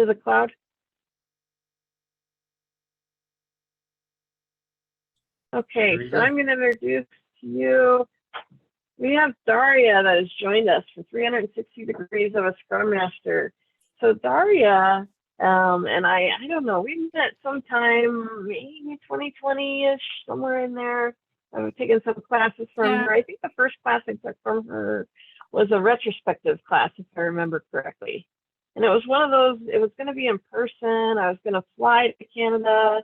to the cloud? Okay, so I'm going to introduce you. We have Daria that has joined us for 360 degrees of a Scrum Master. So Daria and I don't know, we met sometime maybe 2020-ish, somewhere in there. I've taken some classes from her. I think the first class I took from her was a retrospective class, if I remember correctly. And it was one of those, it was going to be in person. I was going to fly to Canada,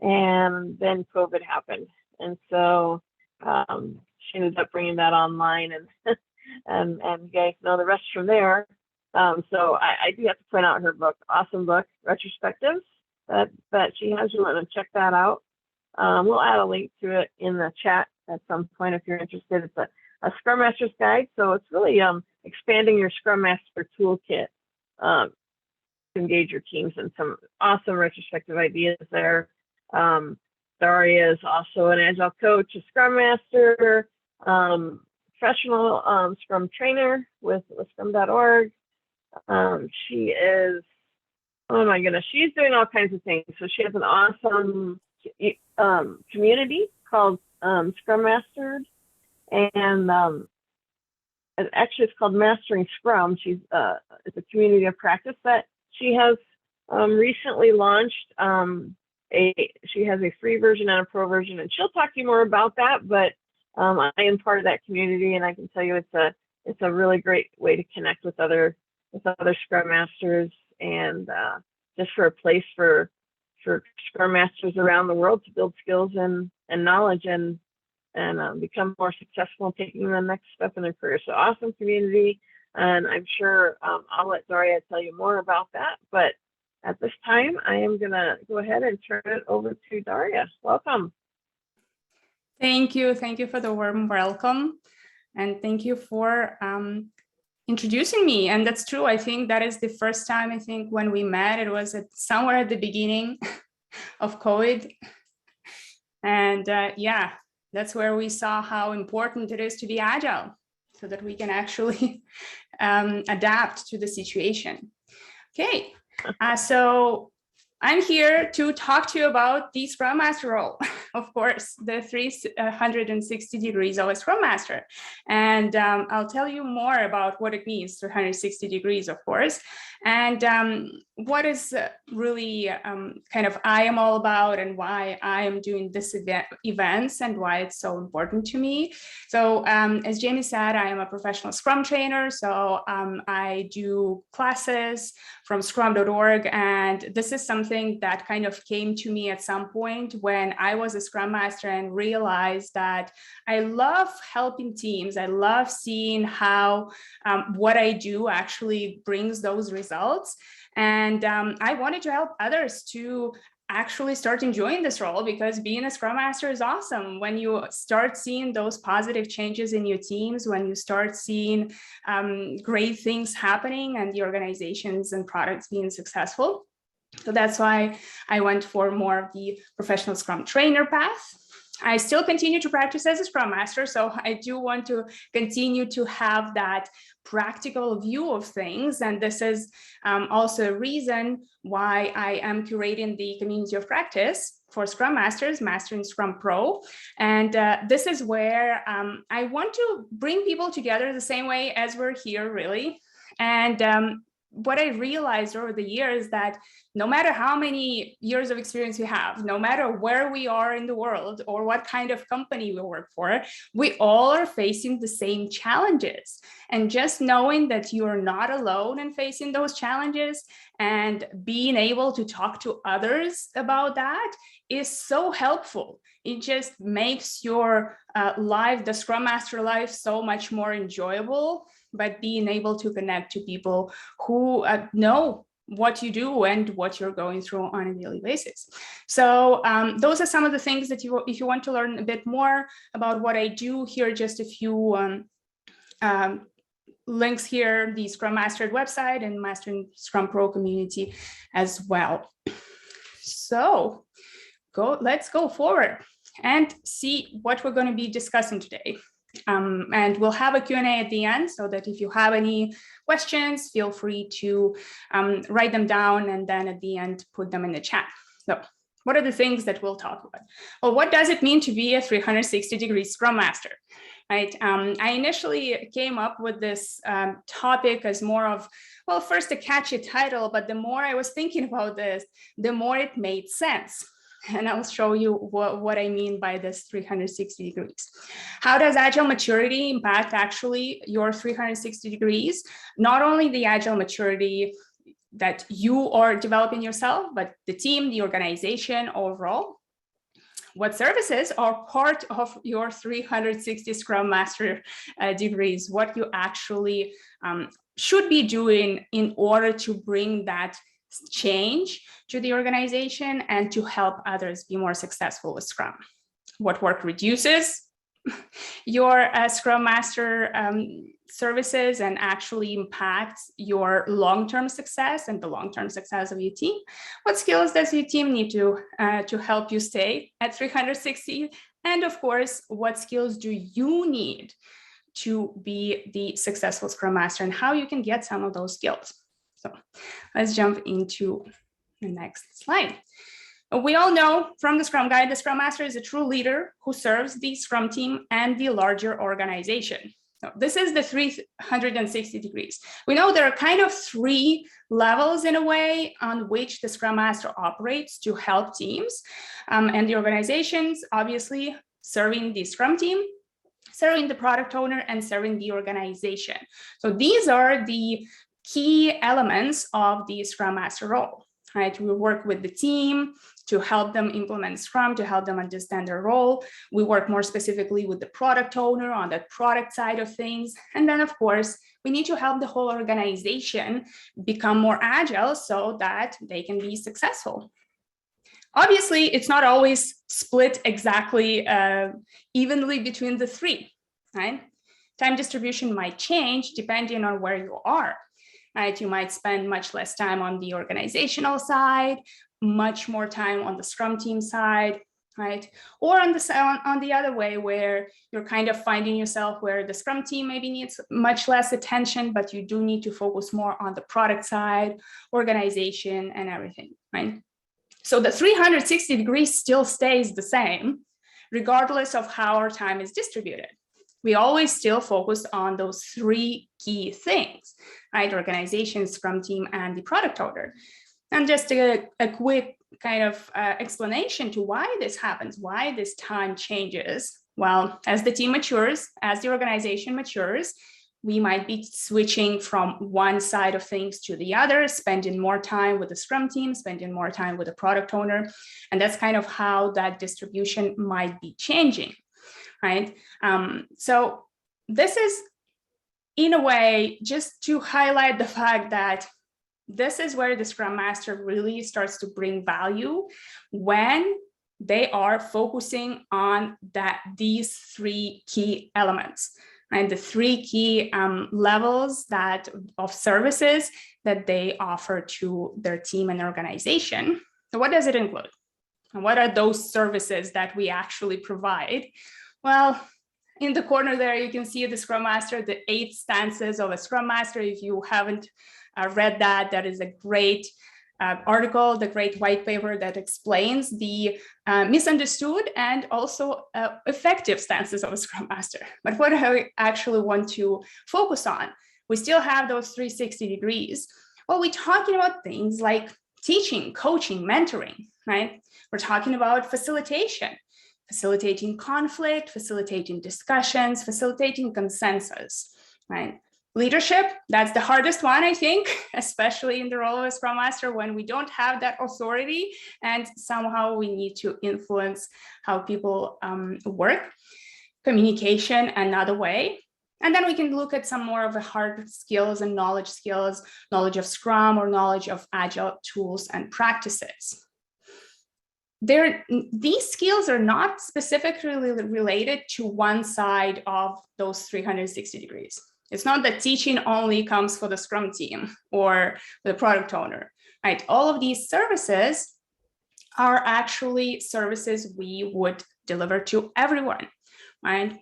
and then COVID happened. And so she ended up bringing that online, and and you guys know the rest from there. So I do have to point out her book, awesome book, Retrospectives, that she has. You want to check that out. We'll add a link to it in the chat at some point if you're interested. It's a Scrum Master's Guide, so it's really expanding your Scrum Master toolkit to engage your teams, and some awesome retrospective ideas there. Daria is also an Agile coach, a Scrum Master, professional Scrum trainer with Scrum.org. She is, oh my goodness, she's doing all kinds of things. So she has an awesome community called Scrum Master, and actually it's called Mastering Scrum. It's a community of practice that she has recently launched. She has a free version and a pro version, and she'll talk to you more about that. But I am part of that community, and I can tell you it's a really great way to connect with other Scrum Masters, and just for a place for Scrum Masters around the world to build skills and knowledge and become more successful in taking the next step in their career. So awesome community, and I'm sure I'll let Daria tell you more about that. But at this time, I am going to go ahead and turn it over to Daria. Welcome. Thank you. Thank you for the warm welcome. And thank you for introducing me. And that's true. I think that is the first time, I think, when we met, it was somewhere at the beginning of COVID. And yeah, that's where we saw how important it is to be agile so that we can actually adapt to the situation. Okay. So I'm here to talk to you about the Scrum Master role, of course, the 360 degrees of a Scrum Master. And I'll tell you more about what it means, 360 degrees, of course, and what is really kind of I am all about, and why I am doing this events and why it's so important to me. So as Jamie said, I am a professional Scrum trainer. So I do classes from Scrum.org, and this is something that kind of came to me at some point when I was a Scrum Master and realized that I love helping teams. I love seeing how what I do actually brings those results. And I wanted to help others to actually start enjoying this role, because being a Scrum Master is awesome. When you start seeing those positive changes in your teams, when you start seeing great things happening and the organizations and products being successful. So that's why I went for more of the professional Scrum trainer path. I still continue to practice as a Scrum Master, so I do want to continue to have that practical view of things. And this is also a reason why I am curating the community of practice for Scrum Masters, Mastering Scrum Pro. And this is where I want to bring people together the same way as we're here, really. And what I realized over the years that no matter how many years of experience we have, no matter where we are in the world or what kind of company we work for, we all are facing the same challenges. And just knowing that you are not alone in facing those challenges and being able to talk to others about that is so helpful. It just makes your life, the Scrum Master life, so much more enjoyable, but being able to connect to people who know what you do and what you're going through on a daily basis. So those are some of the things that if you want to learn a bit more about what I do, here are just a few links here, the Scrum Master website and Mastering Scrum Pro community as well. So let's go forward and see what we're going to be discussing today. And we'll have a Q&A at the end, so that if you have any questions, feel free to write them down and then at the end, put them in the chat. So what are the things that we'll talk about? Well, what does it mean to be a 360-degree Scrum Master? Right. I initially came up with this topic as more of, well, first a catchy title, but the more I was thinking about this, the more it made sense. And I'll show you what I mean by this 360 degrees. How does agile maturity impact actually your 360 degrees? Not only the agile maturity that you are developing yourself, but the team, the organization overall. What services are part of your 360 Scrum Master degrees, what you actually should be doing in order to bring that change to the organization and to help others be more successful with Scrum. What work reduces your Scrum Master services and actually impacts your long-term success and the long-term success of your team. What skills does your team need to help you stay at 360? And of course, what skills do you need to be the successful Scrum Master and how you can get some of those skills? So let's jump into the next slide. We all know from the Scrum Guide, the Scrum Master is a true leader who serves the Scrum team and the larger organization. So this is the 360 degrees. We know there are kind of three levels in a way on which the Scrum Master operates to help teams and the organizations, obviously serving the Scrum team, serving the product owner, and serving the organization. So these are the key elements of the Scrum Master role, right? We work with the team to help them implement Scrum, to help them understand their role. We work more specifically with the product owner on the product side of things. And then, of course, we need to help the whole organization become more agile so that they can be successful. Obviously, it's not always split exactly evenly between the three, right? Time distribution might change depending on where you are. Right? You might spend much less time on the organizational side, much more time on the Scrum team side, right? Or on the other way, where you're kind of finding yourself where the Scrum team maybe needs much less attention, but you do need to focus more on the product side, organization, and everything, right? So the 360 degrees still stays the same, regardless of how our time is distributed. We always still focus on those three key things, right? Organization, Scrum team, and the product owner. And just a quick kind of explanation to why this happens, why this time changes. Well, as the team matures, as the organization matures, we might be switching from one side of things to the other, spending more time with the Scrum team, spending more time with the product owner. And that's kind of how that distribution might be changing. Right. So this is, in a way, just to highlight the fact that this is where the Scrum Master really starts to bring value when they are focusing on these three key elements, right? The three key levels of services that they offer to their team and organization. So what does it include? And what are those services that we actually provide? Well, in the corner there, you can see the Scrum Master, the 8 stances of a Scrum Master. If you haven't read that, that is a great article, the great white paper that explains the misunderstood and also effective stances of a Scrum Master. But what I actually want to focus on, we still have those 360 degrees. Well, we're talking about things like teaching, coaching, mentoring, right? We're talking about facilitating conflict, facilitating discussions, facilitating consensus, right? Leadership, that's the hardest one, I think, especially in the role of a Scrum Master when we don't have that authority and somehow we need to influence how people work. Communication, another way. And then we can look at some more of the hard skills and knowledge skills, knowledge of Scrum or knowledge of Agile tools and practices. These skills are not specifically related to one side of those 360 degrees. It's not that teaching only comes for the Scrum team or the product owner, right? All of these services are actually services we would deliver to everyone, right?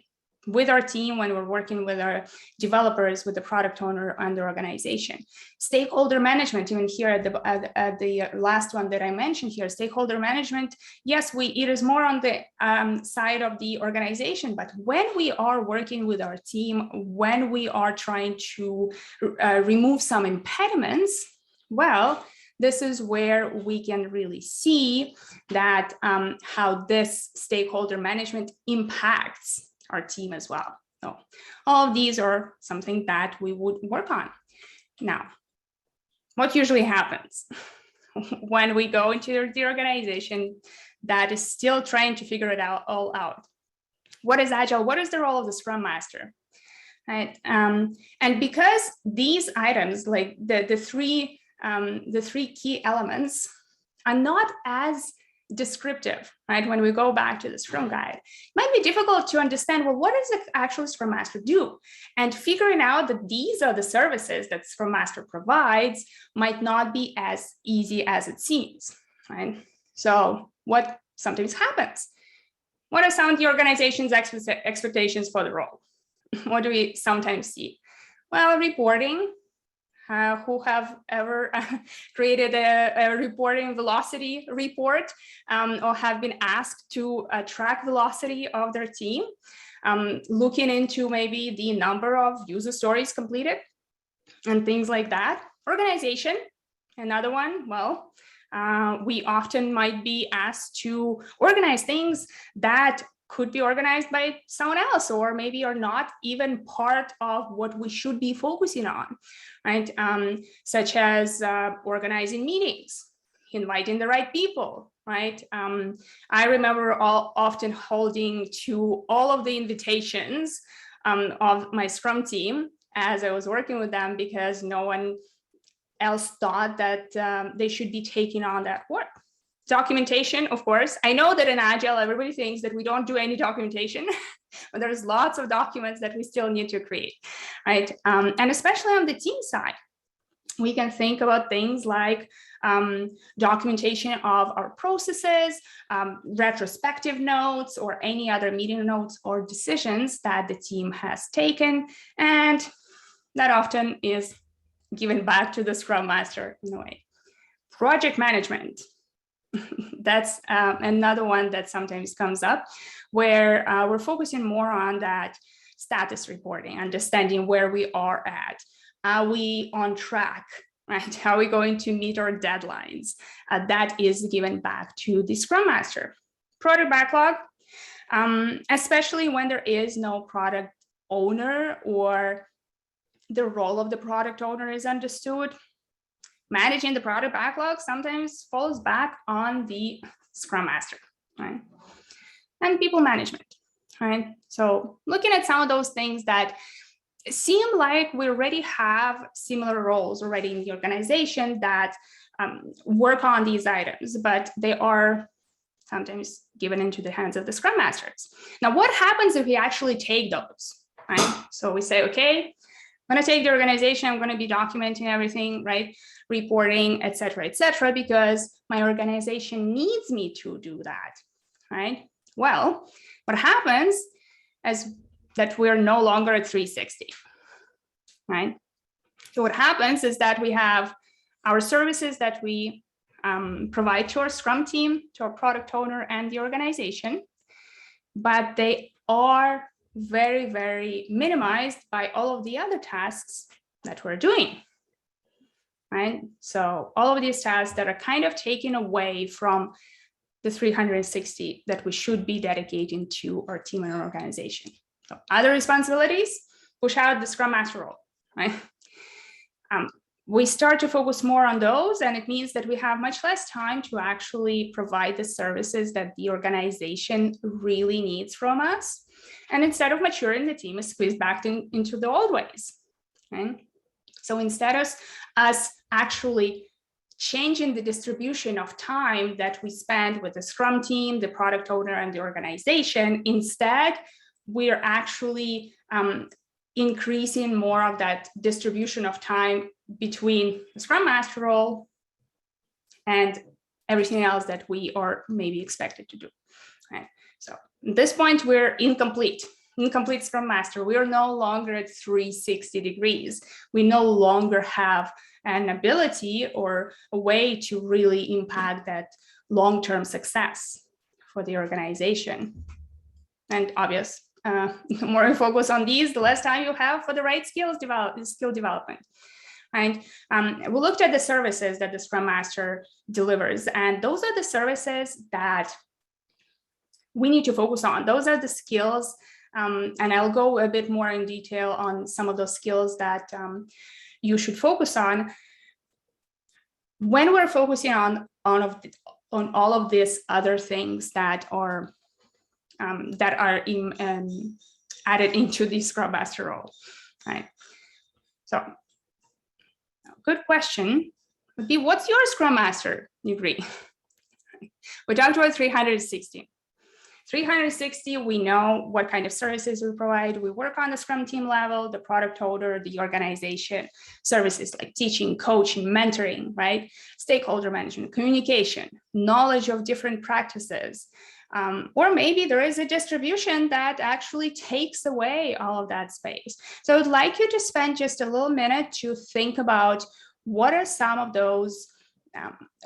with our team, when we're working with our developers, with the product owner and the organization. Stakeholder management, even here at the last one that I mentioned here, stakeholder management, yes, it is more on the side of the organization, but when we are working with our team, when we are trying to remove some impediments, well, this is where we can really see that how this stakeholder management impacts our team as well. So all of these are something that we would work on. Now, what usually happens when we go into the organization that is still trying to figure it all out? What is Agile? What is the role of the Scrum Master? Right? And because these items, like the three key elements, are not as descriptive, right? When we go back to the Scrum Guide, it might be difficult to understand, well, what does the actual Scrum Master do? And figuring out that these are the services that Scrum Master provides might not be as easy as it seems, right? So what sometimes happens? What are some of the organization's expectations for the role? What do we sometimes see? Well, reporting. Who have ever created a reporting velocity report or have been asked to track velocity of their team, looking into maybe the number of user stories completed and things like that. Organization, another one. Well, we often might be asked to organize things that could be organized by someone else, or maybe are not even part of what we should be focusing on, right? Such as organizing meetings, inviting the right people, right? I remember often holding to all of the invitations of my Scrum team as I was working with them, because no one else thought that they should be taking on that work. Documentation, of course. I know that in Agile, everybody thinks that we don't do any documentation, but there's lots of documents that we still need to create, right? And especially on the team side, we can think about things like documentation of our processes, retrospective notes, or any other meeting notes or decisions that the team has taken. And that often is given back to the Scrum Master in a way. Project management. That's another one that sometimes comes up, where we're focusing more on that status reporting, understanding where we are at. Are we on track, right? How are we going to meet our deadlines? That is given back to the Scrum Master. Product backlog, especially when there is no product owner or the role of the product owner is understood. Managing the product backlog sometimes falls back on the Scrum Master, right? And people management, right? So looking at some of those things that seem like we already have similar roles already in the organization that work on these items, but they are sometimes given into the hands of the Scrum Masters. Now, what happens if we actually take those, right? So we say, okay, I'm going to take the organization, I'm going to be documenting everything, right? Reporting, et cetera, because my organization needs me to do that, right? Well, what happens is that we're no longer at 360, right? So what happens is that we have our services that we provide to our Scrum team, to our product owner and the organization, but they are very, very minimized by all of the other tasks that we're doing, right? So all of these tasks that are kind of taken away from the 360 that we should be dedicating to our team and our organization. So other responsibilities, push out the Scrum Master role, right? We start to focus more on those, and it means that we have much less time to actually provide the services that the organization really needs from us. And instead of maturing, the team is squeezed back into the old ways, right? So instead of us actually changing the distribution of time that we spend with the Scrum team, the product owner, and the organization, instead, we're actually increasing more of that distribution of time between the Scrum Master role and everything else that we are maybe expected to do, right? So at this point, we're incomplete, incomplete Scrum Master. We are no longer at 360 degrees. We no longer have an ability or a way to really impact that long-term success for the organization. And obvious, the more you focus on these, the less time you have for the right skill development. And we looked at the services that the Scrum Master delivers, and those are the services that we need to focus on. Those are the skills, and I'll go a bit more in detail on some of those skills that you should focus on when we're focusing on all of these other things that are added into the Scrum Master role, right? So, good question would be, what's your Scrum Master degree? We talked about 360. 360, we know what kind of services we provide. We work on the Scrum team level, the product owner, the organization, services like teaching, coaching, mentoring, right? Stakeholder management, communication, knowledge of different practices. Or maybe there is a distribution that actually takes away all of that space. So I'd like you to spend just a little minute to think about what are some of those,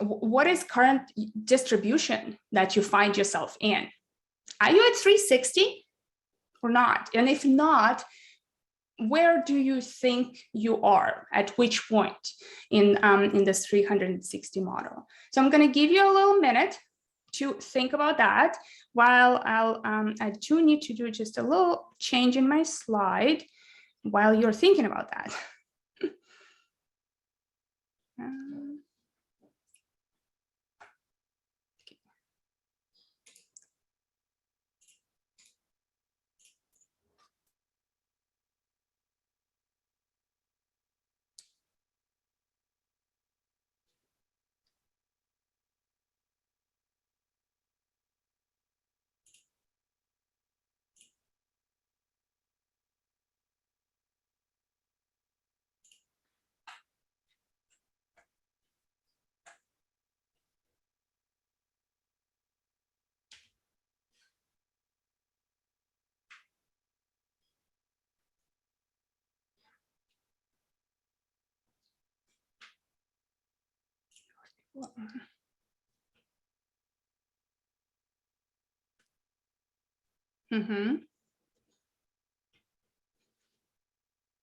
what is current distribution that you find yourself in? Are you at 360 or not? And if not, where do you think you are at which point in this 360 model? So I'm going to give you a little minute to think about that, while I do need to do just a little change in my slide while you're thinking about that.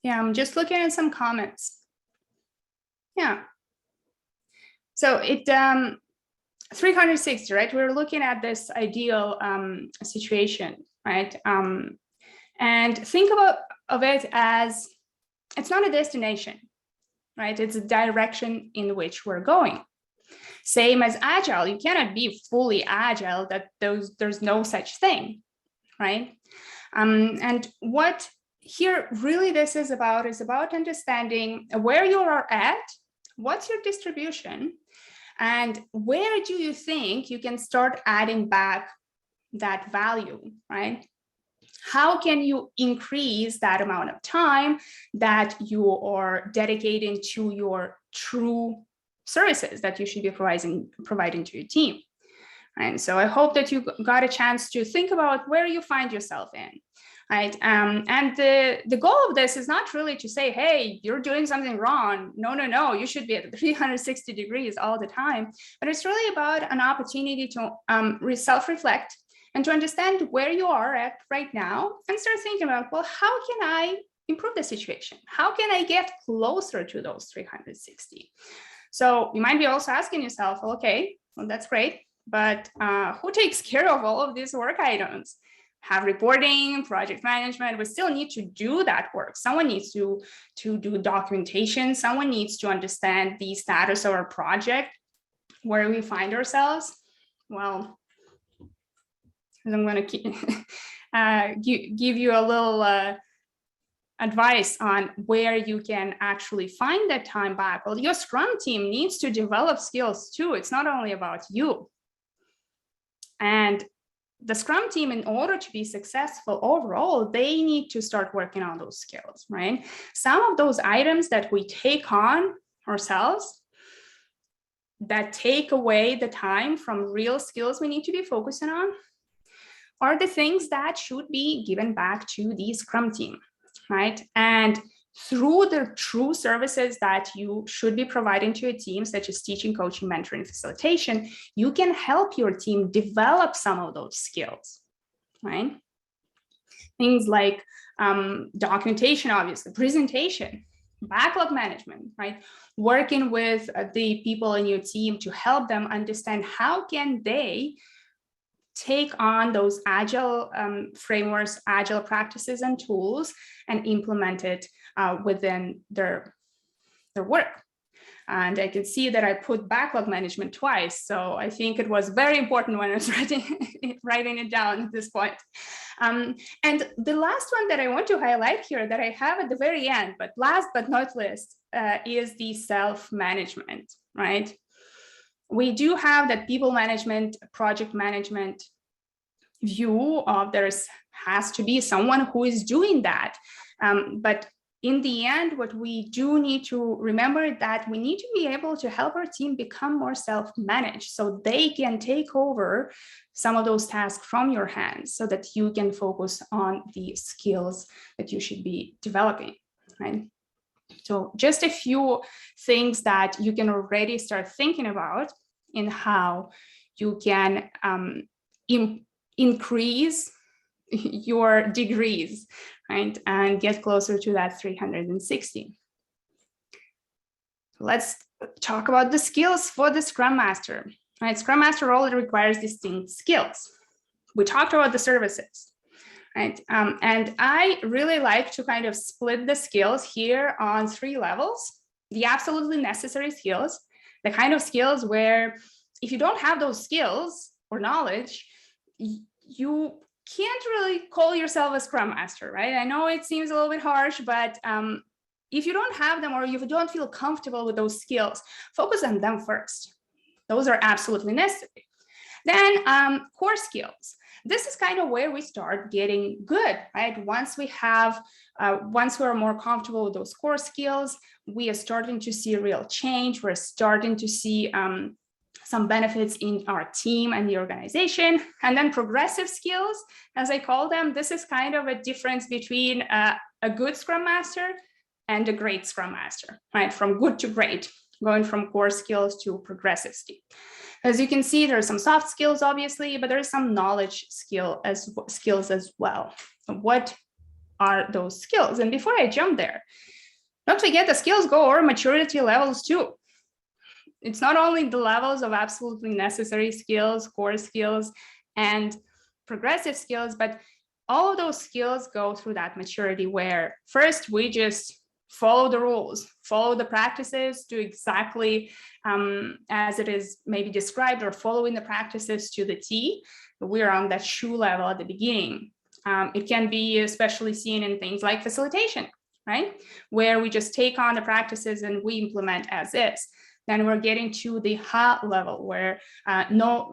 Yeah, I'm just looking at some comments. Yeah. So it 360, right? We're looking at this ideal situation, right? And think of it as, it's not a destination, right? It's a direction in which we're going. Same as agile, you cannot be fully agile, that there's no such thing, right? And what here really this is about understanding where you are at, what's your distribution, and where do you think you can start adding back that value, right? How can you increase that amount of time that you are dedicating to your true services that you should be providing to your team? And so I hope that you got a chance to think about where you find yourself in, right? And the goal of this is not really to say, hey, you're doing something wrong. No, you should be at 360 degrees all the time. But it's really about an opportunity to self-reflect and to understand where you are at right now and start thinking about, well, how can I improve the situation? How can I get closer to those 360? So you might be also asking yourself, okay, well, that's great, but who takes care of all of these work items? Have reporting, project management, we still need to do that work. Someone needs to do documentation. Someone needs to understand the status of our project, where we find ourselves. Well, I'm going to give you a little advice on where you can actually find that time back. Well, your Scrum team needs to develop skills too. It's not only about you. And the Scrum team, in order to be successful overall, they need to start working on those skills, right? Some of those items that we take on ourselves that take away the time from real skills we need to be focusing on, are the things that should be given back to the Scrum team, right? And through the true services that you should be providing to your team, such as teaching, coaching, mentoring, facilitation, you can help your team develop some of those skills, right? Things like documentation, obviously, presentation, backlog management, right? Working with the people in your team to help them understand how can they take on those agile frameworks, agile practices and tools and implement it within their work. And I can see that I put backlog management twice. So I think it was very important when I was writing it down at this point. And the last one that I want to highlight here that I have at the very end, but last but not least, is the self-management, right? We do have that people management, project management view of has to be someone who is doing that. But in the end, what we do need to remember that we need to be able to help our team become more self-managed so they can take over some of those tasks from your hands so that you can focus on the skills that you should be developing, right? So just a few things that you can already start thinking about in how you can increase your degrees, right? And get closer to that 360. Let's talk about the skills for the Scrum Master, right? Scrum Master role requires distinct skills. We talked about the services, right? And I really like to kind of split the skills here on 3 levels. The absolutely necessary skills, the kind of skills where if you don't have those skills or knowledge, you can't really call yourself a Scrum Master, right? I know it seems a little bit harsh, but if you don't have them or if you don't feel comfortable with those skills, focus on them first. Those are absolutely necessary. Then core skills. This is kind of where we start getting good, right? Once we are more comfortable with those core skills, we are starting to see a real change. We're starting to see some benefits in our team and the organization. And then progressive skills, as I call them, this is kind of a difference between a good Scrum Master and a great Scrum Master, right? From good to great, going from core skills to progressive skills. As you can see, there are some soft skills, obviously, but there's some knowledge skills as well. What are those skills? And before I jump there, don't forget the skills go over maturity levels too. It's not only the levels of absolutely necessary skills, core skills, and progressive skills, but all of those skills go through that maturity where first we just follow the rules, follow the practices, do exactly as it is maybe described, or following the practices to the T. We're on that shoe level at the beginning. It can be especially seen in things like facilitation, right? Where we just take on the practices and we implement as is. Then we're getting to the high level where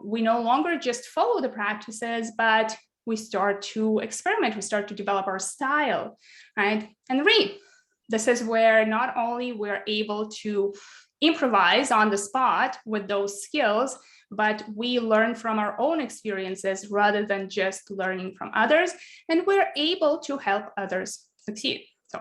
we no longer just follow the practices, but we start to experiment, we start to develop our style, right? And this is where not only we're able to improvise on the spot with those skills, but we learn from our own experiences rather than just learning from others, and we're able to help others succeed. So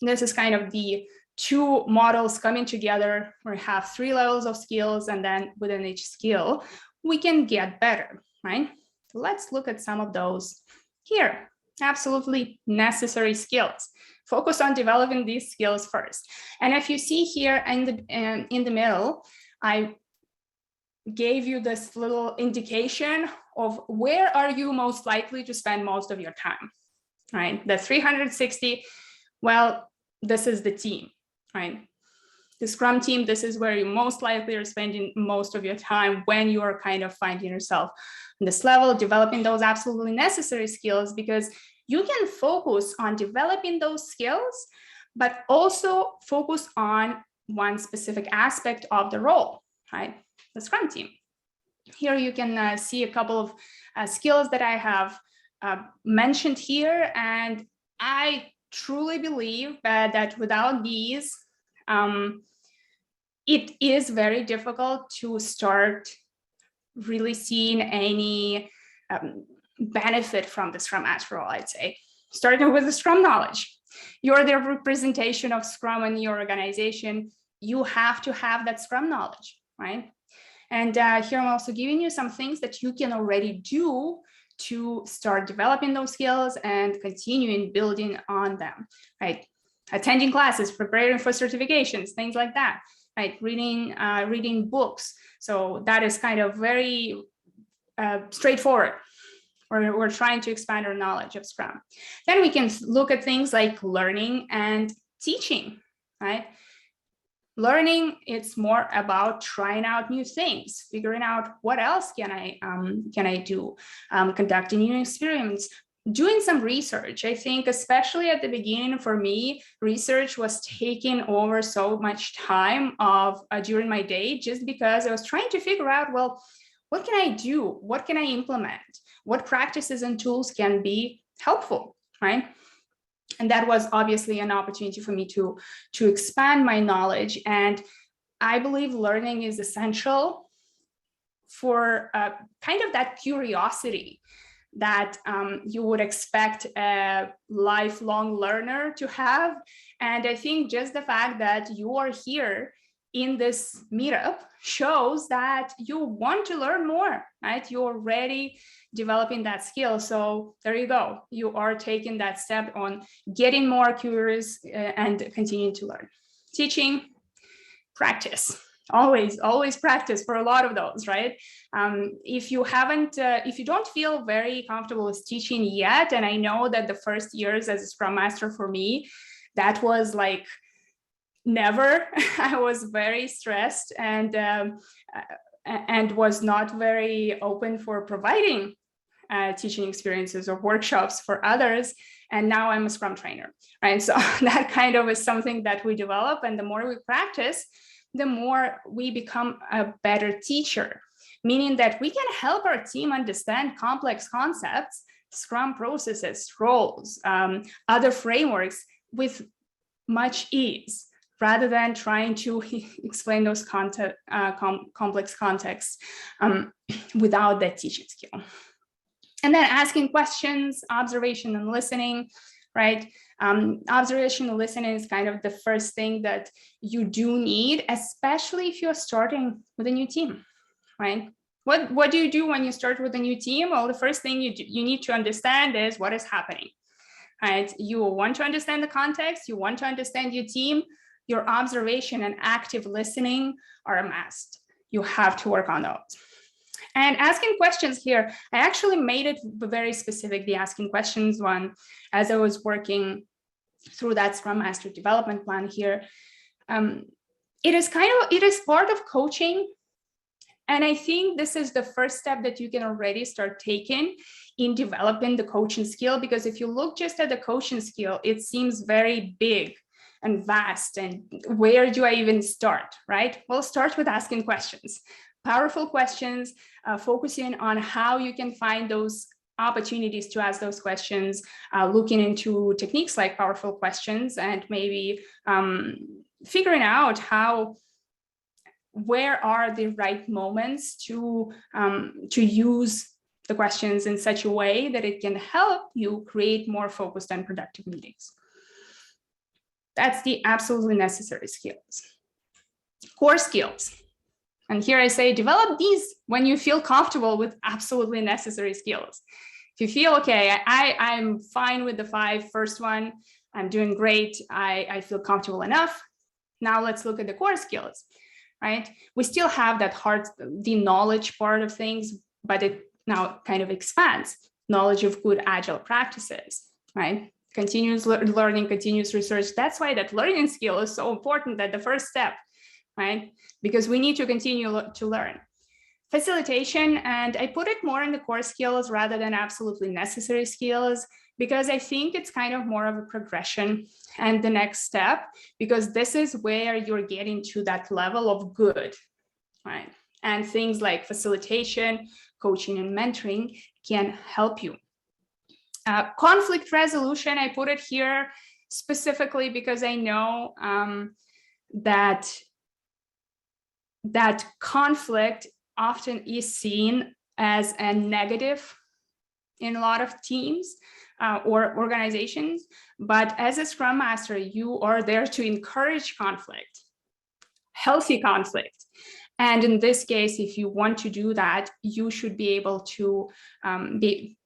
this is kind of the 2 models coming together. We have 3 levels of skills, and then within each skill, we can get better, right? So let's look at some of those here. Absolutely necessary skills. Focus on developing these skills first. And if you see here in the middle, I gave you this little indication of where are you most likely to spend most of your time, right? The 360, well, this is the team, right? The Scrum team, this is where you most likely are spending most of your time when you are kind of finding yourself on this level, developing those absolutely necessary skills, because you can focus on developing those skills, but also focus on one specific aspect of the role, right? The Scrum team. Here you can see a couple of skills that I have mentioned here, and I truly believe that without these, it is very difficult to start really seeing any benefit from the Scrum Master role, I'd say. Starting with the Scrum knowledge. You're the representation of Scrum in your organization. You have to have that Scrum knowledge, right? And here I'm also giving you some things that you can already do to start developing those skills and continuing building on them, right? Attending classes, preparing for certifications, things like that, right? Reading books. So that is kind of very straightforward. We're trying to expand our knowledge of Scrum. Then we can look at things like learning and teaching, right? Learning, it's more about trying out new things, figuring out what else can I do, conducting new experiments, doing some research. I think especially at the beginning for me, research was taking over so much time during my day, just because I was trying to figure out, well, what can I do? What can I implement? What practices and tools can be helpful, right? And that was obviously an opportunity for me to expand my knowledge. And I believe learning is essential for kind of that curiosity that you would expect a lifelong learner to have. And I think just the fact that you are here in this meetup shows that you want to learn more, right? You're already developing that skill. So there you go. You are taking that step on getting more curious and continuing to learn. Teaching, practice. Always practice for a lot of those, right? If you don't feel very comfortable with teaching yet, and I know that the first years as a Scrum Master for me, that was like never. I was very stressed and was not very open for providing teaching experiences or workshops for others. And now I'm a Scrum trainer, right? So that kind of is something that we develop, and the more we practice, the more we become a better teacher, meaning that we can help our team understand complex concepts, Scrum processes, roles, other frameworks with much ease, rather than trying to explain those complex contexts without that teaching skill. And then asking questions, observation and listening, right? Observation and listening is kind of the first thing that you do need, especially if you're starting with a new team, right? What do you do when you start with a new team? Well, the first thing you need to understand is what is happening, right? You want to understand the context, you want to understand your team, your observation and active listening are a must. You have to work on those. And asking questions here, I actually made it very specific, the asking questions one, as I was working through that Scrum Master development plan here. It is part of coaching. And I think this is the first step that you can already start taking in developing the coaching skill, because if you look just at the coaching skill, it seems very big and vast. And where do I even start, right? Well, start with asking questions. Powerful questions, focusing on how you can find those opportunities to ask those questions, looking into techniques like powerful questions, and maybe figuring out where are the right moments to use the questions in such a way that it can help you create more focused and productive meetings. That's the absolutely necessary skills. Core skills. And here I say, develop these when you feel comfortable with absolutely necessary skills. If you feel, okay, I'm fine with the first one, I'm doing great, I feel comfortable enough. Now let's look at the core skills, right? We still have that the knowledge part of things, but it now kind of expands. Knowledge of good agile practices, right? Continuous learning, continuous research. That's why that learning skill is so important at the first step, right? Because we need to continue to learn. Facilitation, and I put it more in the core skills rather than absolutely necessary skills, because I think it's kind of more of a progression and the next step, because this is where you're getting to that level of good, right? And things like facilitation, coaching, and mentoring can help you. Conflict resolution, I put it here specifically because I know that conflict often is seen as a negative in a lot of teams or organizations, but as a Scrum Master, you are there to encourage conflict, healthy conflict. And in this case, if you want to do that, you should be able to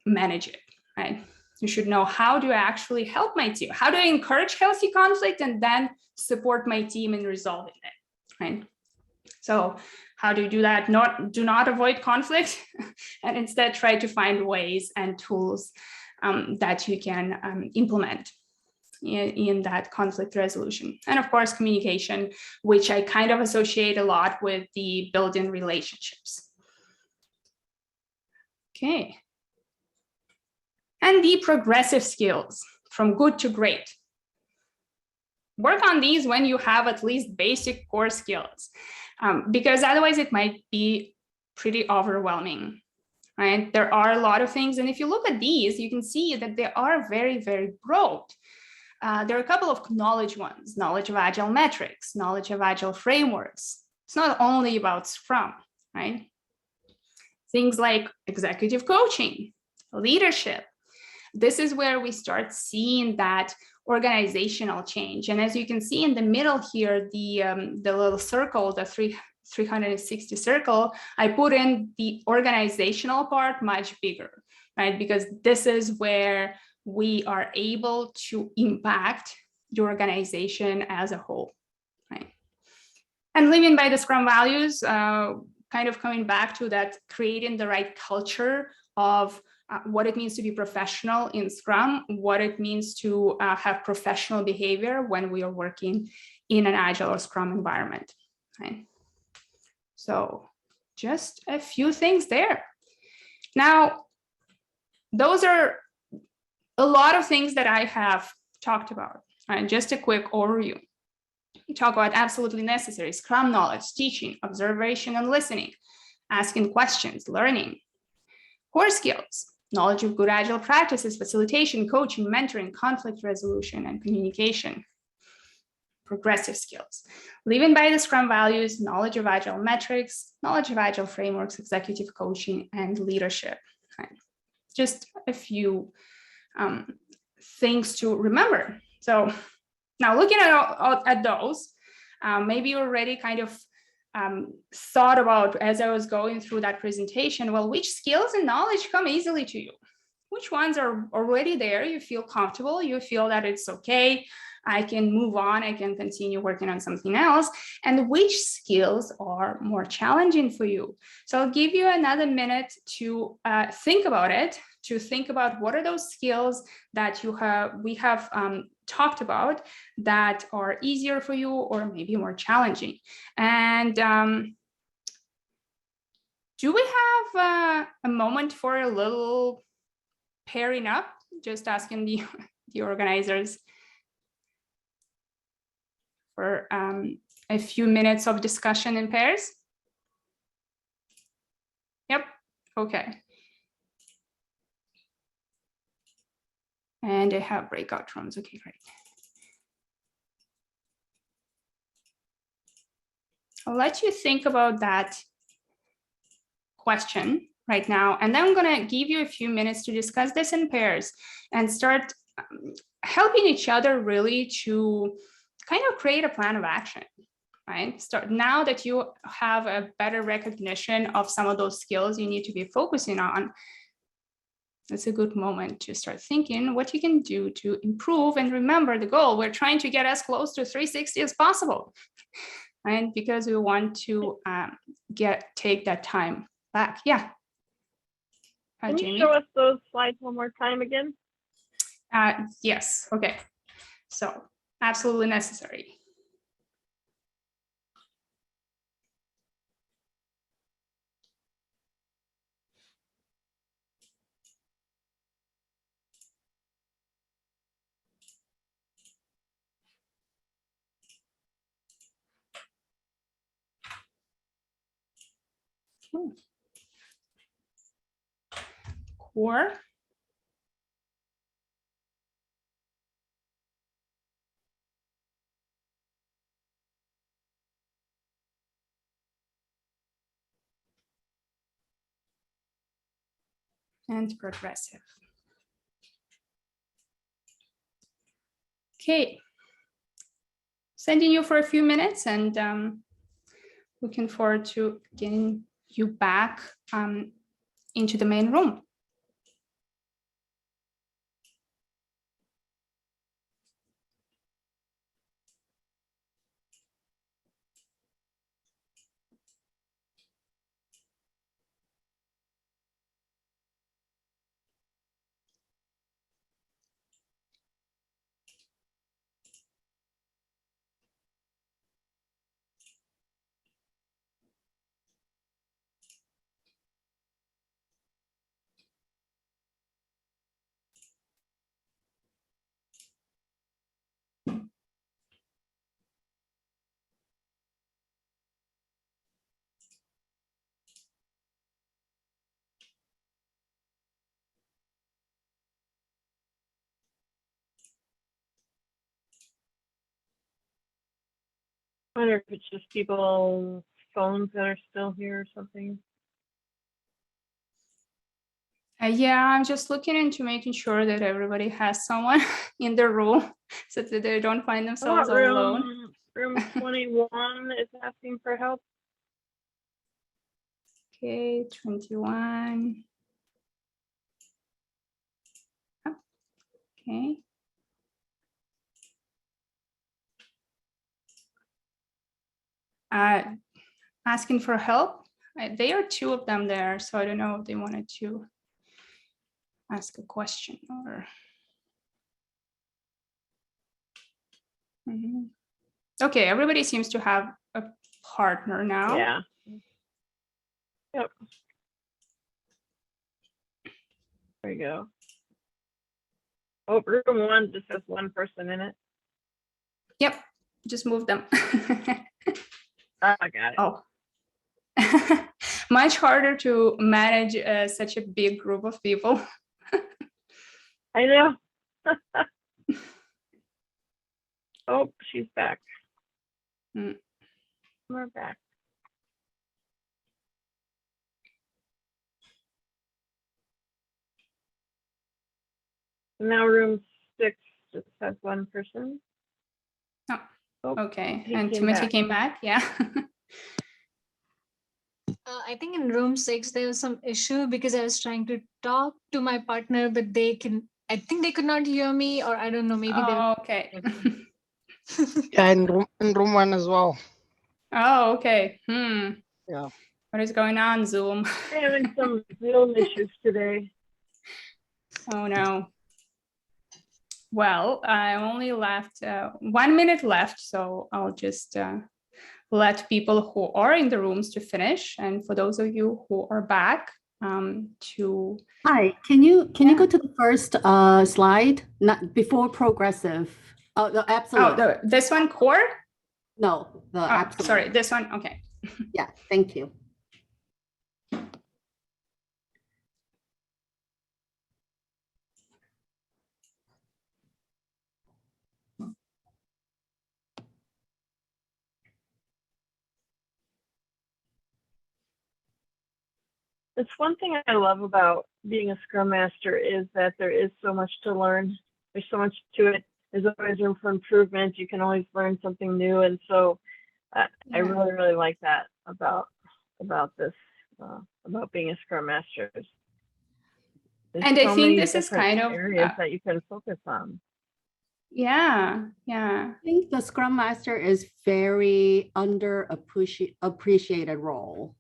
manage it, right? You should know, how do I actually help my team? How do I encourage healthy conflict and then support my team in resolving it, right? So how do you do that? Do not avoid conflict and instead try to find ways and tools that you can implement in that conflict resolution. And of course, communication, which I kind of associate a lot with the building relationships. Okay. And the progressive skills, from good to great. Work on these when you have at least basic core skills, because otherwise it might be pretty overwhelming, right? There are a lot of things. And if you look at these, you can see that they are very, very broad. There are a couple of knowledge ones: knowledge of agile metrics, knowledge of agile frameworks. It's not only about Scrum, right? Things like executive coaching, leadership. This is where we start seeing that organizational change. And as you can see in the middle here, the little circle, the 360 circle, I put in the organizational part much bigger, right? Because this is where we are able to impact the organization as a whole, right? And living by the Scrum values, kind of coming back to that, creating the right culture of what it means to be professional in Scrum, what it means to have professional behavior when we are working in an Agile or Scrum environment, right? So just a few things there. Now, those are a lot of things that I have talked about, right? Just a quick overview. We talk about absolutely necessary Scrum knowledge, teaching, observation and listening, asking questions, learning. Core skills: knowledge of good Agile practices, facilitation, coaching, mentoring, conflict resolution, and communication. Progressive skills: living by the Scrum values, knowledge of Agile metrics, knowledge of Agile frameworks, executive coaching, and leadership. Right. Just a few things to remember. So now looking at those, maybe you already kind of thought about, as I was going through that presentation, well, which skills and knowledge come easily to you? Which ones are already there? You feel comfortable, you feel that it's okay, I can move on, I can continue working on something else. And which skills are more challenging for you? So I'll give you another minute to think about it, to think about what are those skills that we have talked about that are easier for you or maybe more challenging. And do we have a moment for a little pairing up? Just asking the organizers for a few minutes of discussion in pairs. Yep, okay. And I have breakout rooms, okay, great. I'll let you think about that question right now, and then I'm gonna give you a few minutes to discuss this in pairs and start helping each other really to kind of create a plan of action, right? Now that you have a better recognition of some of those skills you need to be focusing on, it's a good moment to start thinking what you can do to improve. And remember the goal, we're trying to get as close to 360 as possible, right? Because we want to take that time back. Yeah. Can Jamie? you show us those slides one more time again? Yes, okay. So absolutely necessary. Core. and progressive. Okay, sending you for a few minutes and looking forward to getting you back into the main room. I wonder if it's just people's phones that are still here or something. Yeah, I'm just looking into making sure that everybody has someone in the room so that they don't find themselves all alone. Room 21 is asking for help. Okay, 21. Okay. Asking for help. There are two of them there, so I don't know if they wanted to ask a question or. Okay, everybody seems to have a partner now. Yeah. Yep. There you go. Oh, room 1 just has one person in it. Yep, just move them. I got it. Oh. Much harder to manage such a big group of people. I know. Oh, she's back. We're back. Now room 6 just has one person. Oh, okay. He And came Timothy back. came back, yeah. I think in room 6 there was some issue because I was trying to talk to my partner, but I think they could not hear me, or I don't know, maybe Oh, okay. Yeah, in room 1 as well. Oh, okay. Yeah. What is going on, Zoom? We're having some Zoom issues today. Oh no. Well, I only left 1 minute left, so I'll just let people who are in the rooms to finish. And for those of you who are back, to. Hi, can you go to the first slide? Not before progressive. Oh, the absolute. Oh, this one, core? No, the absolute. Sorry, this one. Okay. Yeah, thank you. It's one thing I love about being a Scrum Master is that there is so much to learn. There's so much to it. There's always room for improvement. You can always learn something new. And so I really, really like that about this, about being a Scrum Master. There's and so I think many this is kind of areas that you can focus on. Yeah. I think the Scrum Master is very underappreciated role.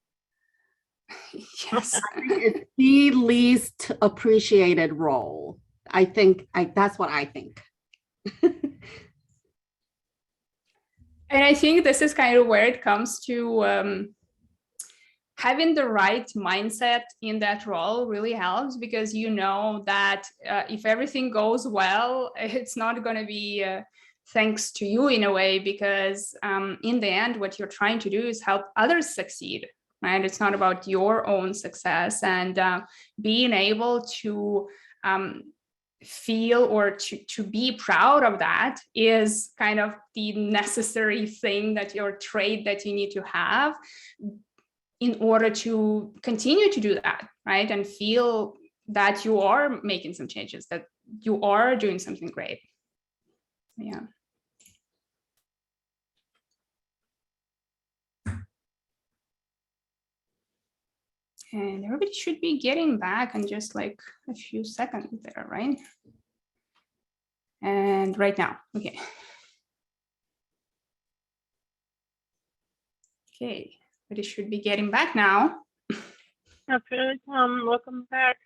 Yes. I think it's the least appreciated role. I think that's what I think. And I think this is kind of where it comes to having the right mindset in that role really helps, because you know that if everything goes well, it's not going to be thanks to you in a way, because in the end, what you're trying to do is help others succeed, right? It's not about your own success, and being able to feel or to be proud of that is kind of the necessary thing, that your trait that you need to have in order to continue to do that, right? And feel that you are making some changes, that you are doing something great. Yeah. And everybody should be getting back in just like a few seconds there, right? And right now, okay. Okay, everybody should be getting back now. Okay, welcome back.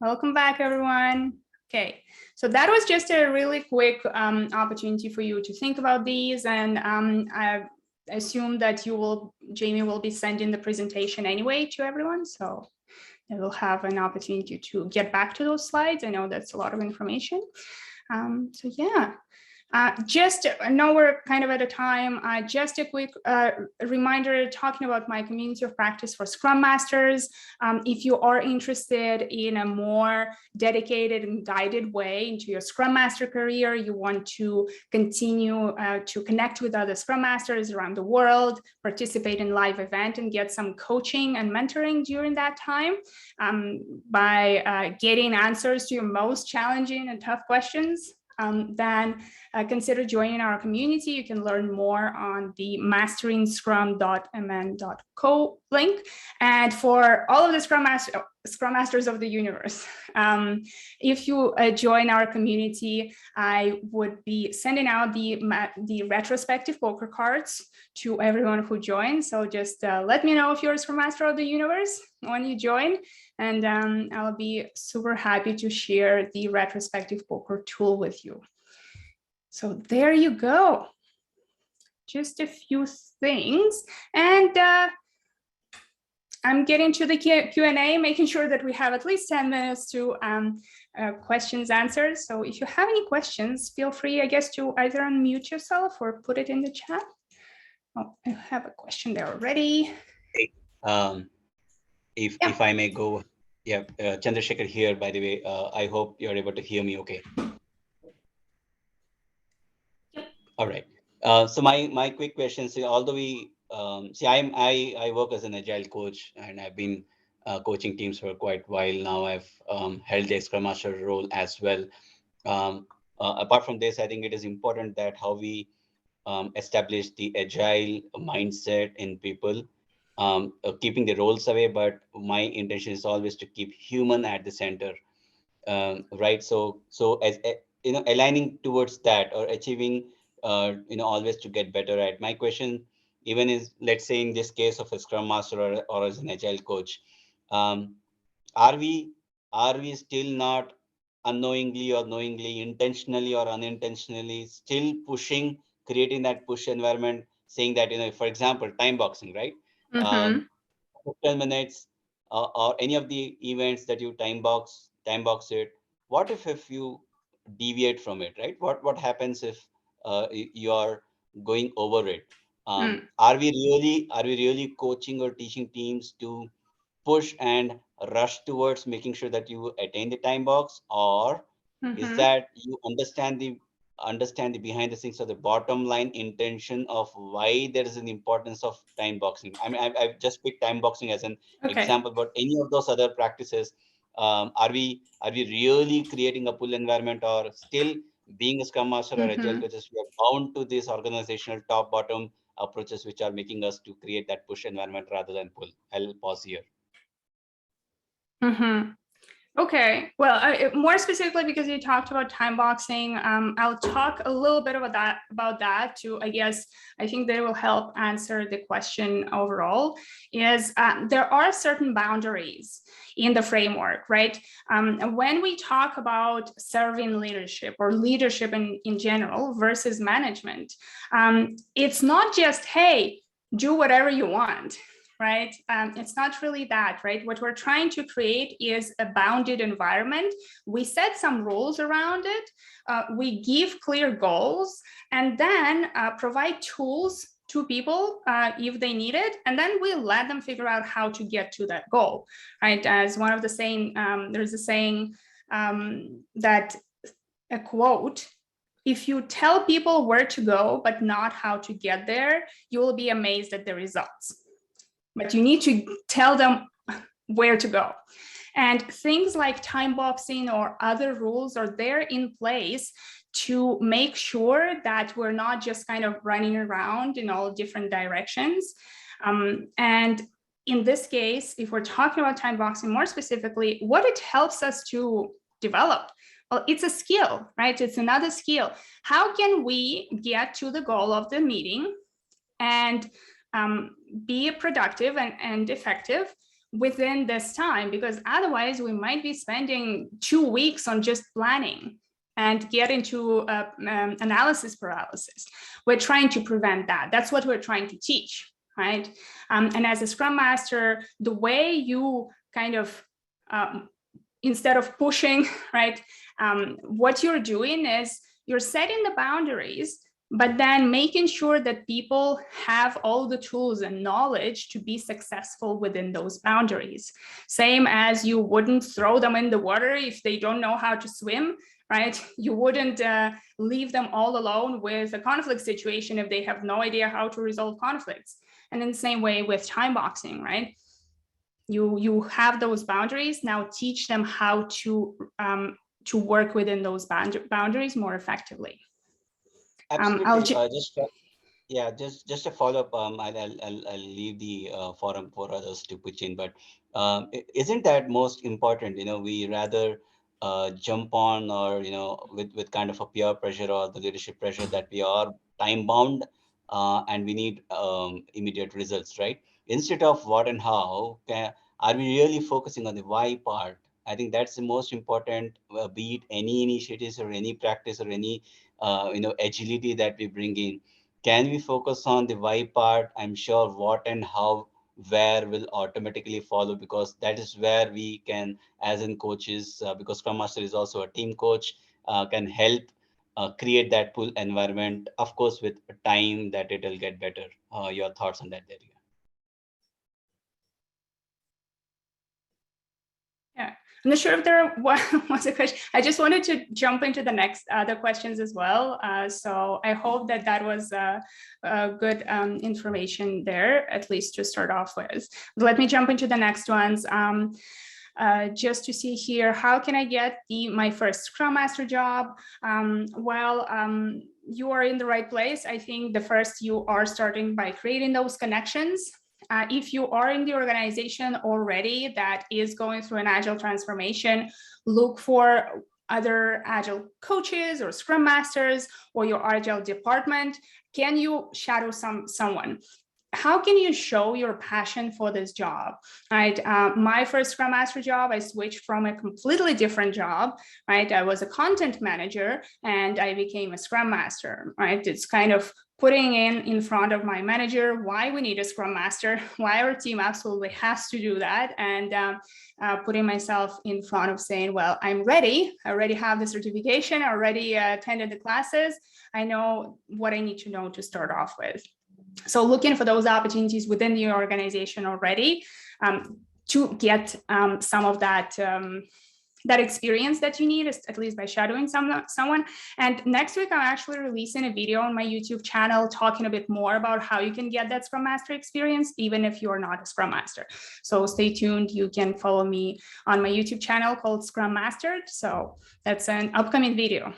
Welcome back, everyone. Okay, so that was just a really quick opportunity for you to think about these, and I assume that Jamie will be sending the presentation anyway to everyone, so they will have an opportunity to get back to those slides. I know that's a lot of information. So yeah. I know we're kind of at a time, just a quick reminder talking about my community of practice for Scrum Masters. If you are interested in a more dedicated and guided way into your Scrum Master career, you want to continue to connect with other Scrum Masters around the world, participate in live event and get some coaching and mentoring during that time by getting answers to your most challenging and tough questions, then consider joining our community. You can learn more on the masteringscrum.mn.co link. And for all of the Scrum Masters of the universe, if you join our community, I would be sending out the retrospective poker cards to everyone who joins. So just let me know if you're a Scrum Master of the universe when you join, and I'll be super happy to share the retrospective poker tool with you. So there you go. Just a few things. And I'm getting to the Q&A, making sure that we have at least 10 minutes to questions answered. So if you have any questions, feel free, I guess, to either unmute yourself or put it in the chat. Oh, I have a question there already. Hey, if I may go, yeah, Chandrasekhar here, by the way. I hope you're able to hear me okay. All right. So my quick question, so although we I work as an agile coach, and I've been coaching teams for quite a while now. I've held the Scrum Master role as well. Apart from this, I think it is important that how we establish the agile mindset in people, keeping the roles away. But my intention is always to keep human at the center, right? So as aligning towards that or achieving. Always to get better at. My question even is, let's say in this case of a Scrum Master or as an agile coach, are we still not unknowingly or knowingly, intentionally or unintentionally, still creating that push environment, saying that, for example, time boxing, right? 10 minutes or any of the events that you time box it. What if you deviate from it, right? What happens if you are going over it? Are we really coaching or teaching teams to push and rush towards making sure that you attain the time box, or is that you understand the behind the scenes or the bottom line intention of why there is an importance of time boxing? I mean, I've just picked time boxing as an example, but any of those other practices, are we really creating a pull environment, or still being a Scrum Master or agile coaches, we are bound to these organizational top bottom approaches which are making us to create that push environment rather than pull? I'll pause here. Okay, well, more specifically, because you talked about time boxing, I'll talk a little bit about that too. I guess I think they will help answer the question overall. Is there are certain boundaries in the framework, right? When we talk about serving leadership or leadership in general versus management, it's not just, hey, do whatever you want. Right? It's not really that, right? What we're trying to create is a bounded environment. We set some rules around it. We give clear goals, and then provide tools to people if they need it. And then we let them figure out how to get to that goal, right? As one of the saying, there's a saying that a quote, if you tell people where to go, but not how to get there, you will be amazed at the results. But you need to tell them where to go. And things like time boxing or other rules are there in place to make sure that we're not just kind of running around in all different directions. And in this case, if we're talking about time boxing more specifically, what it helps us to develop, well, it's a skill, right? It's another skill. How can we get to the goal of the meeting and be productive and effective within this time? Because otherwise we might be spending 2 weeks on just planning and get into analysis paralysis. We're trying to prevent that. That's what we're trying to teach, right? And as a Scrum Master, the way you kind of, instead of pushing, right, what you're doing is you're setting the boundaries, but then making sure that people have all the tools and knowledge to be successful within those boundaries. Same as you wouldn't throw them in the water if they don't know how to swim, right? You wouldn't leave them all alone with a conflict situation if they have no idea how to resolve conflicts. And in the same way with time boxing, right? You have those boundaries, now teach them how to work within those boundaries more effectively. Absolutely. Just a follow-up. I'll leave the forum for others to pitch in. But isn't that most important? We rather jump on, or with kind of a peer pressure or the leadership pressure that we are time bound and we need immediate results, right? Instead of what and how, are we really focusing on the why part? I think that's the most important, be it any initiatives or any practice or any agility that we bring in. Can we focus on the why part? I'm sure what and how, where will automatically follow, because that is where we can, as in coaches, because Scrum Master is also a team coach, can help create that pull environment, of course, with time that it'll get better. Your thoughts on that, Daria? Yeah, I'm not sure if there was a question. I just wanted to jump into the next other questions as well. So I hope that was good information there, at least to start off with. Let me jump into the next ones. Just to see here, how can I get my first Scrum Master job? You are in the right place. I think the first, you are starting by creating those connections. If you are in the organization already that is going through an agile transformation, look for other agile coaches or Scrum Masters or your agile department. Can you shadow someone? How can you show your passion for this job, right? My first Scrum Master job, I switched from a completely different job, right? I was a content manager and I became a Scrum Master, right? It's kind of putting in front of my manager why we need a Scrum Master, why our team absolutely has to do that, and putting myself in front of saying, well, I'm ready. I already have the certification, I already attended the classes. I know what I need to know to start off with. So looking for those opportunities within the organization already to get some of that experience that you need, at least by shadowing someone. And next week, I'm actually releasing a video on my YouTube channel talking a bit more about how you can get that Scrum Master experience, even if you're not a Scrum Master. So stay tuned. You can follow me on my YouTube channel called Scrum Master. So that's an upcoming video.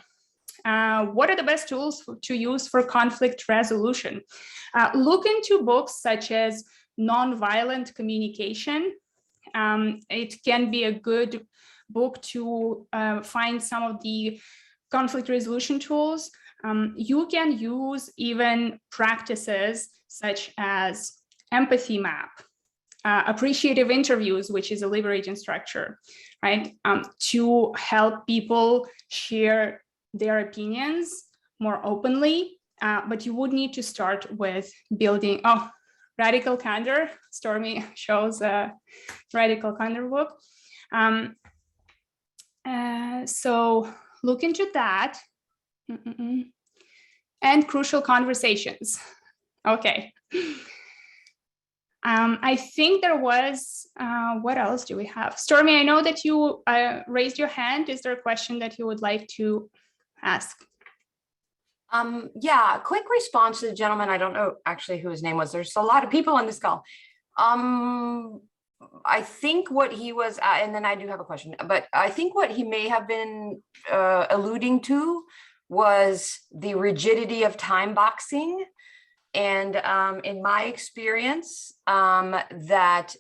What are the best tools to use for conflict resolution? Look into books such as Nonviolent Communication. It can be a good book to find some of the conflict resolution tools. You can use even practices such as empathy map, appreciative interviews, which is a liberating structure, right? To help people share their opinions more openly, but you would need to start with building, Radical Candor. Stormy shows a Radical Candor book. So look into that. And Crucial Conversations. Okay. I think there was, what else do we have? Stormy, I know that you raised your hand. Is there a question that you would like to ask? Yeah, quick response to the gentleman. I don't know actually who his name was. There's a lot of people on this call. I think what he was, and then I do have a question, but I think what he may have been alluding to was the rigidity of time boxing. And in my experience, that's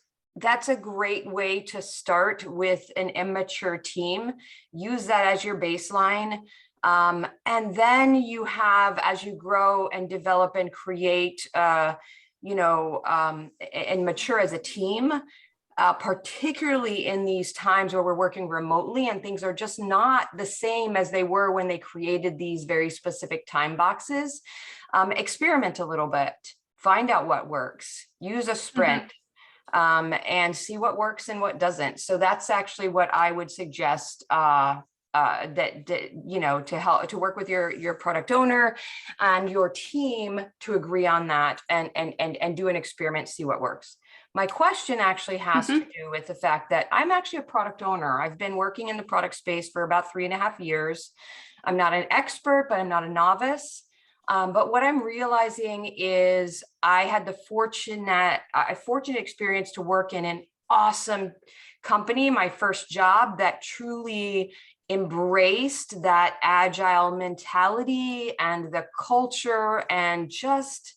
a great way to start with an immature team. Use that as your baseline. And then you have, as you grow and develop and create, and mature as a team, particularly in these times where we're working remotely and things are just not the same as they were when they created these very specific time boxes. Experiment a little bit, find out what works, use a sprint, and see what works and what doesn't. So that's actually what I would suggest, to help to work with your product owner and your team to agree on that and do an experiment, see what works. My question actually has to do with the fact that I'm actually a product owner. I've been working in the product space for about 3.5 years. I'm not an expert, but I'm not a novice. But what I'm realizing is I had the fortunate experience to work in an awesome company, my first job, that truly embraced that agile mentality and the culture, and just,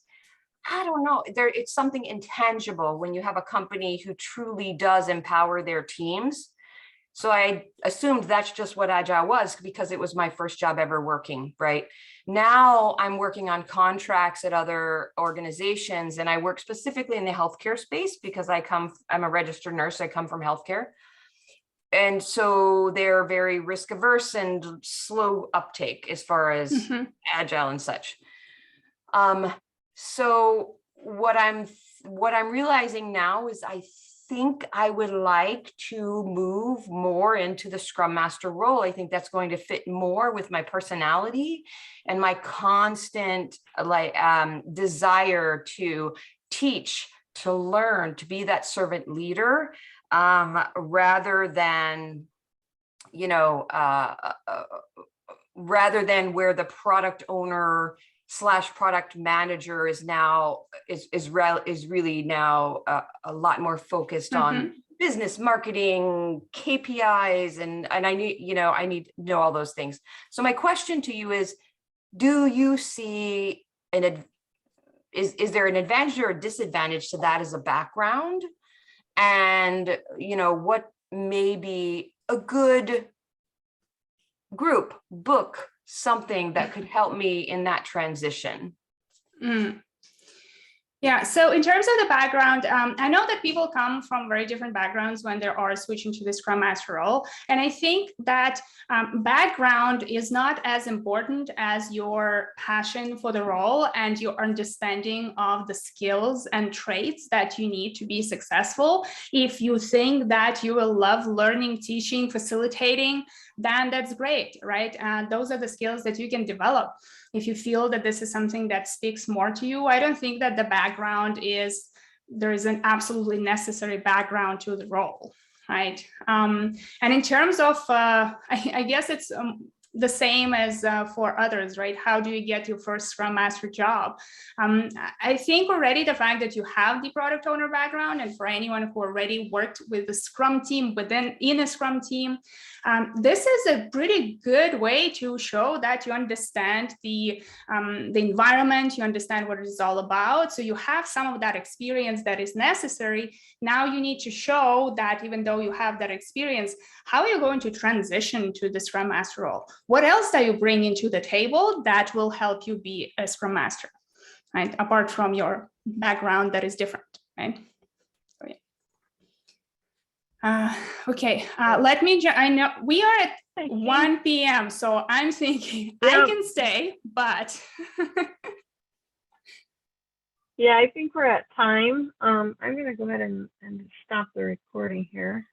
I don't know, it's something intangible when you have a company who truly does empower their teams. So I assumed that's just what agile was because it was my first job ever working, right? Now I'm working on contracts at other organizations, and I work specifically in the healthcare space because I'm a registered nurse. I come from healthcare. And so they're very risk averse and slow uptake as far as agile and such. So what I'm realizing now is I think I would like to move more into the Scrum Master role. I think that's going to fit more with my personality and my constant desire to teach, to learn, to be that servant leader, rather than where the product owner / product manager is now is really now a lot more focused on business marketing, KPIs, and I need to know all those things. So my question to you is, do you see is there an advantage or a disadvantage to that as a background? And what may be a good group, book, something that could help me in that transition? Yeah, so in terms of the background, I know that people come from very different backgrounds when they are switching to the Scrum Master role. And I think that background is not as important as your passion for the role and your understanding of the skills and traits that you need to be successful. If you think that you will love learning, teaching, facilitating, then that's great, right? Those are the skills that you can develop. If you feel that this is something that speaks more to you, I don't think that the background there is an absolutely necessary background to the role, right? And in terms of, I guess it's the same as for others, right? How do you get your first Scrum Master job? I think already the fact that you have the product owner background, and for anyone who already worked with the Scrum team in a Scrum team, this is a pretty good way to show that you understand the environment, you understand what it is all about. So you have some of that experience that is necessary. Now you need to show that even though you have that experience, how are you going to transition to the Scrum Master role? What else are you bringing to the table that will help you be a Scrum Master, right? Apart from your background that is different, right? Okay, I know we are at 1 p.m. So I'm thinking I can stay, but. Yeah, I think we're at time. I'm going to go ahead and stop the recording here.